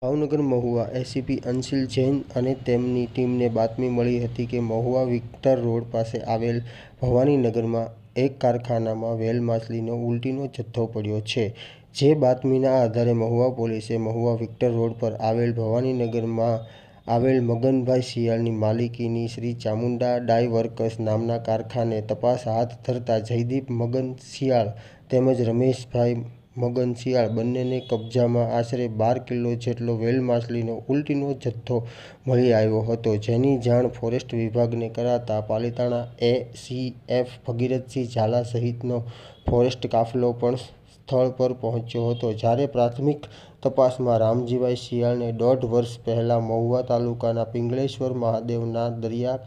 Bhavnagar Mahuva ACP અંશિલ Jain અને તેમની ટીમને બાતમી મળી હતી કે મહુવા વિક્ટર રોડ પાસે આવેલ ભવાનીનગરમાં એક કારખાનામાં વેલ માછલીનો ઉલટીનો જથ્થો પડ્યો છે। જે બાતમીના આધારે મહુવા પોલીસે મહુવા વિક્ટર રોડ પર આવેલ ભવાનીનગરમાં આવેલ મગનભાઈ શિયાળની માલિકીની શ્રી ચામુંડા ડાઈ વર્કર્સ નામના કારખાને તપાસ હાથ ધરતા જયદીપ મગન શિયાળ તેમજ રમેશભાઈ મગન શિયાળ બંનેને કબજામાં આશરે 12 કિલો જેટલો વેલ માછલીનો ઉલટીનો જથ્થો મળી આવ્યો હતો, જેની જાણ ફોરેસ્ટ વિભાગને કરાતા પાલિતાણા એસીએફ ભગીરથસિંહ ઝાલા સહિતનો ફોરેસ્ટ કાફલો પણ સ્થળ પર પહોંચ્યો હતો। જ્યારે પ્રાથમિક તપાસમાં રામજીભાઈ શિયાળને 1.5 વર્ષ પહેલા મહુવા તાલુકાના પિંગળેશ્વર મહાદેવના દરિયા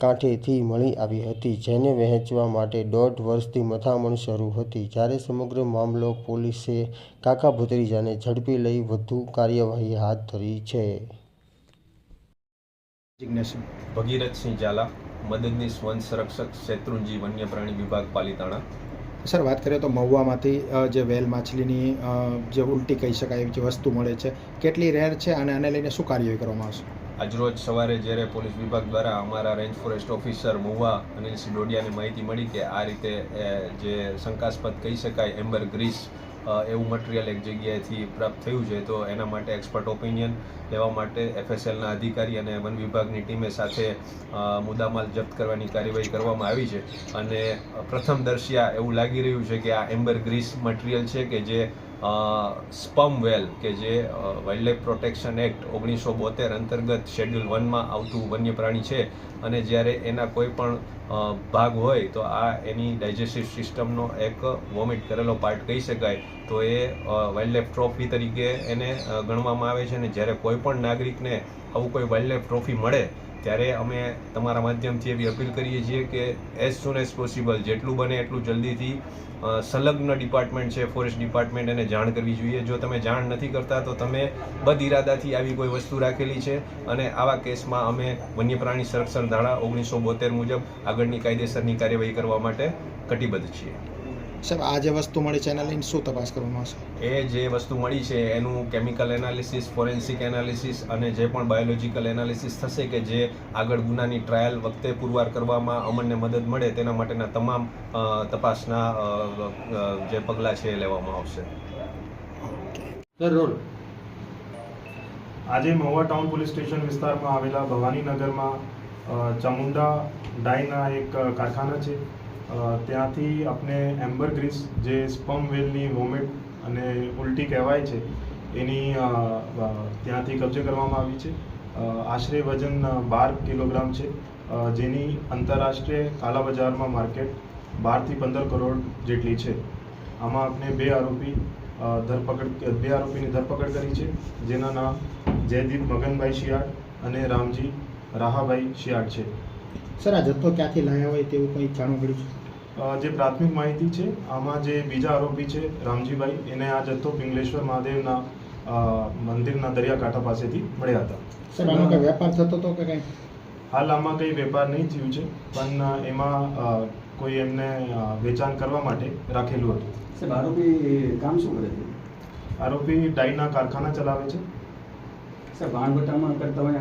કાંઠેથી મળી આવી હતી, જેને વહેંચવા માટે 1.5 વર્ષથી મથામણ શરૂ હતી। જ્યારે સમગ્ર મામલો પોલીસે કાકા ભત્રીજાને ઝડપી લઈ વધુ કાર્યવાહી હાથ ધરી છે। ભગીરથસિંહ ઝાલા, મદદનીશ વન સંરક્ષક, શેત્રુંજી વન્ય પ્રાણી વિભાગ, પાલિતાણા। સર, વાત કરીએ તો મહુવામાંથી જે વેલ માછલીની જે ઉલટી કહી શકાય એવી જે વસ્તુ મળે છે, કેટલી રેર છે અને આને લઈને શું કાર્યવાહી કરવામાં આવશે? આજરોજ સવારે જ્યારે પોલીસ વિભાગ દ્વારા અમારા range forest officer Mahuva Anilsinh ડોડિયાને માહિતી મળી કે આ રીતે જે શંકાસ્પદ કહી શકાય એમ્બર ગ્રીસ એવું મટીરિયલ એક જગ્યાએથી પ્રાપ્ત થયું છે, તો એના માટે એક્સપર્ટ ઓપિનિયન લેવા માટે એફએસએલના અધિકારી અને વન વિભાગની ટીમે સાથે મુદ્દામાલ જપ્ત કરવાની કાર્યવાહી કરવામાં આવી છે। અને પ્રથમ દર્શિયા એવું લાગી રહ્યું છે કે આ એમ્બર ગ્રીસ મટીરિયલ છે કે જે સ્પમ વેલ કે જે વાઇલ્ડલાઇફ પ્રોટેક્શન એક્ટ 1972 અંતર્ગત શેડ્યુલ 1માં આવતું વન્ય પ્રાણી છે, અને જ્યારે એના કોઈ પણ ભાગ હોય તો આ એની ડાયજેસ્ટિવ સિસ્ટમનો એક વોમિટ કરેલો પાર્ટ કહી શકાય, તો એ વાઇલ્ડલાઇફ ટ્રોફી તરીકે એને ગણવામાં આવે છે। અને જ્યારે કોઈ પણ નાગરિકને આવું કોઈ વાઇલ્ડલાઇફ ટ્રોફી મળે ત્યારે અમે તમારા માધ્યમથી એવી અપીલ કરીએ છીએ કે એઝ સૂન એઝ પોસિબલ, જેટલું બને એટલું જલ્દીથી સંલગ્ન ડિપાર્ટમેન્ટ છે ફોરેસ્ટ ડિપાર્ટમેન્ટ, એને જાણ કરવી જોઈએ। જો તમે જાણ નથી કરતા તો તમે બદ ઇરાદાથી આવી કોઈ વસ્તુ રાખેલી છે, અને આવા કેસમાં અમે વન્ય પ્રાણી સંરક્ષણ ધારા 1972 મુજબ આગળની કાયદેસરની કાર્યવાહી કરવા માટે કટિબદ્ધ છીએ। સાહેબ, આ જે વસ્તુ મળી છે એના લઈને શું તપાસ કરવામાં આવશે? એ જે વસ્તુ મળી છે એનું કેમિકલ એનાલિસિસ, ફોરેન્સિક એનાલિસિસ અને જે પણ બાયોલોજિકલ એનાલિસિસ થશે કે જે આગળ ગુનાની ટ્રાયલ વખતે પુરવાર કરવામાં અમને મદદ મળે તેના માટેના તમામ તપાસના જે પગલાં છે એ લેવામાં આવશે। આજે મહુવા ટાઉન પોલીસ સ્ટેશન વિસ્તારમાં આવેલા ભવાનીનગરમાં ચામુંડા ડાઈના એક કારખાના છે, ત્યાંથી આપણે એમ્બર ગ્રીસ જે સ્પમ વેલની વોમિટ અને ઉલટી કહેવાય છે એની ત્યાંથી કબજે કરવામાં આવી છે। આશરે વજન 12 કિલોગ્રામ છે, જેની આંતરરાષ્ટ્રીય કાલા બજારમાં માર્કેટ 12 થી 15 કરોડ જેટલી છે। આમાં આપણે બે આરોપીની ધરપકડ કરી છે, જેના નામ જયદીપ મગનભાઈ શિયાળ અને રામજી રાહાભાઈ શિયાળ છે। સર, આ જથ્થો ક્યાંથી લાવ્યા હોય તેવું કંઈ જાણવા મળ્યું છે? જે પ્રાથમિક માહિતી છે, આમાં જે બીજા આરોપી છે રામજીભાઈ, એને આ જથ્થો પિંગલેશ્વર મહાદેવના મંદિરના દરિયાકાંઠા પાસેથી મળ્યા હતા। સર, આનો કંઈ વેપાર થતો હતો કે કંઈ? હાલ આમાં કંઈ વેપાર નહીં થયું છે, પણ એમાં કોઈ એમને વેચાણ કરવા માટે રાખેલું હતું। સાહેબ, આરોપી કામ શું કરે છે? આરોપી ડાઈના કારખાના ચલાવે છે। સર, વાણવટામાં કરતા હોય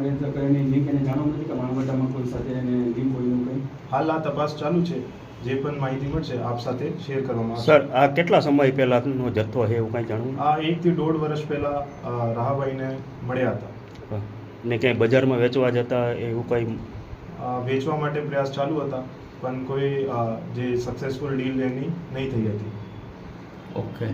એની લિંક એને જાણવા નથી કે વાણવટામાં કોઈ સાથે એને લિંક હોય એવું કંઈ? હાલ આ તપાસ ચાલુ છે, જે પણ માહિતી મળશે આપ સાથે શેર કરવામાં આવશે। સર, આ કેટલા સમય પહેલાનો જથ્થો છે એવું કાંઈ જાણવું? આ 1 થી 1.5 વર્ષ પહેલા રાહાભાઈને મળ્યા હતા, ને ક્યાંય બજારમાં વેચવા જતા એવું કંઈ? વેચવા માટે પ્રયાસ ચાલુ હતા, પણ કોઈ જે સક્સેસફુલ ડીલ એની નહીં થઈ હતી। ઓકે।